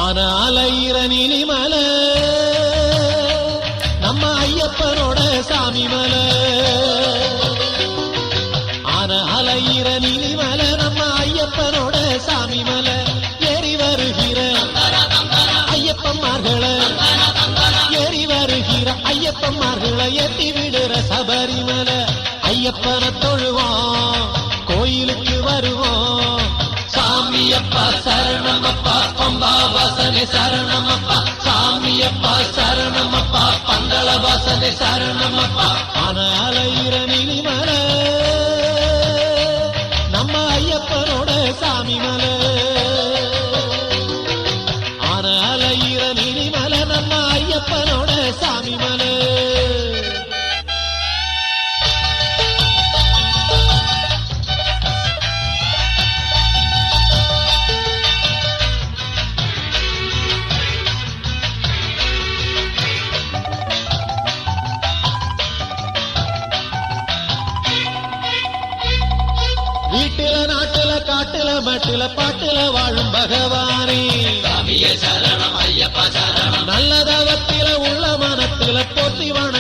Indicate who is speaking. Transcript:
Speaker 1: ஆன அலையிற நீலிமலை நம்ம ஐயப்பனோட சாமி மலை. ஆன அலையிற நீலிமலை நம்ம ஐயப்பனோட சாமி மலை. ஏறி வருகிற ஐயப்பன்மார்களை ஏறி வருகிற ஐயப்பன்மார்களை எட்டி விடுற சபரிமலை. ஐயப்பனை தொழுவோம் கோயிலுக்கு வருவோம். சாமியப்பா சரணமப்பா பம்பா வாசனை சரணமப்பா. சாமியப்பா சரணமப்பா பந்தள வாசனை சரணமப்பா. ஆன அலையிற நீலிமலை நம்ம ஐயப்பனோட சாமி மலை. ஆன அலையிற நீலிமலை நம்ம ஐயப்பனோட சாமி மலை. வீட்டுல நாட்டுல காட்டுல மட்டுல பாட்டுல வாழும் பகவானே
Speaker 2: சாமியே சரணம் ஐயப்பா சரணம்.
Speaker 1: நல்ல தவத்தில உள்ள மனத்தில போற்றி வண